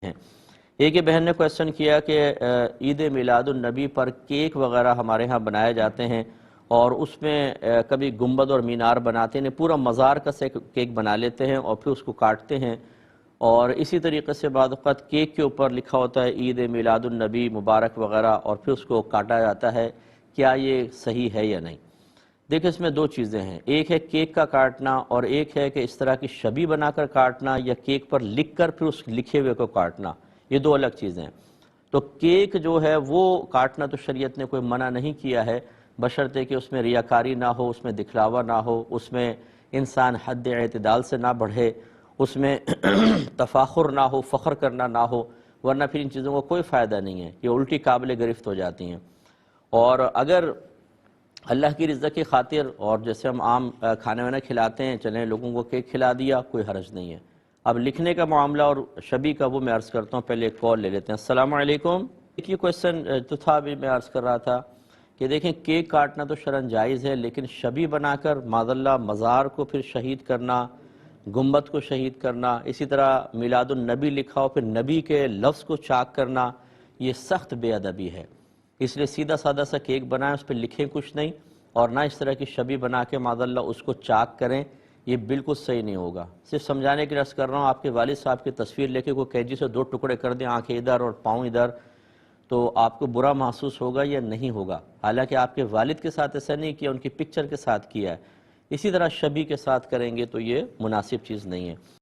ہیں۔ ایک بہن نے کویسچن کیا کہ عید میلاد النبی پر کیک وغیرہ ہمارے ہاں بنائے جاتے ہیں اور اس میں کبھی گنبد اور مینار بناتے ہیں، پورا مزار کا کیک بنا لیتے ہیں اور پھر اس کو کاٹتے ہیں، اور اسی طریقے سے بعض اوقات کیک کے اوپر لکھا ہوتا ہے عید میلاد النبی مبارک وغیرہ اور پھر اس کو کاٹا جاتا ہے۔ کیا یہ صحیح ہے یا نہیں؟ دیکھیں، اس میں دو چیزیں ہیں، ایک ہے کیک کا کاٹنا اور ایک ہے کہ اس طرح کی شبی بنا کر کاٹنا یا کیک پر لکھ کر پھر اس لکھے ہوئے کو کاٹنا، یہ دو الگ چیزیں ہیں۔ تو کیک جو ہے وہ کاٹنا تو شریعت نے کوئی منع نہیں کیا ہے، بشرطے کہ اس میں ریاکاری نہ ہو، اس میں دکھلاوا نہ ہو، اس میں انسان حد اعتدال سے نہ بڑھے، اس میں تفاخر نہ ہو، فخر کرنا نہ ہو، ورنہ پھر ان چیزوں کا کوئی فائدہ نہیں ہے، یہ الٹی قابل گرفت ہو جاتی ہیں۔ اور اگر اللہ کی رضا کی خاطر اور جیسے ہم عام کھانے وانا کھلاتے ہیں، چلیں لوگوں کو کیک کھلا دیا، کوئی حرج نہیں ہے۔ اب لکھنے کا معاملہ اور شبی کا وہ میں عرض کرتا ہوں، پہلے ایک کال لے لیتے ہیں۔ السلام علیکم۔ یہ کویسچن جو تھا ابھی میں عرض کر رہا تھا کہ دیکھیں کیک کاٹنا تو شرعاً جائز ہے، لیکن شبی بنا کر معاذاللہ مزار کو پھر شہید کرنا، گنبد کو شہید کرنا، اسی طرح میلاد النبی لکھا ہو پھر نبی کے لفظ کو چاک کرنا، یہ سخت بے ادبی ہے۔ اس لیے سیدھا سادہ سا کیک بنائیں، اس پہ لکھیں کچھ نہیں، اور نہ اس طرح کی شبی بنا کے معاذاللہ اس کو چاک کریں، یہ بالکل صحیح نہیں ہوگا۔ صرف سمجھانے کے لیے عرض کر رہا ہوں، آپ کے والد صاحب کی تصویر لے کے کوئی کینچی سے دو ٹکڑے کر دیں، آنکھیں ادھر اور پاؤں ادھر، تو آپ کو برا محسوس ہوگا یا نہیں ہوگا؟ حالانکہ آپ کے والد کے ساتھ ایسا نہیں کیا، ان کی پکچر کے ساتھ کیا ہے۔ اسی طرح شبی کے ساتھ کریں گے تو یہ مناسب چیز نہیں ہے۔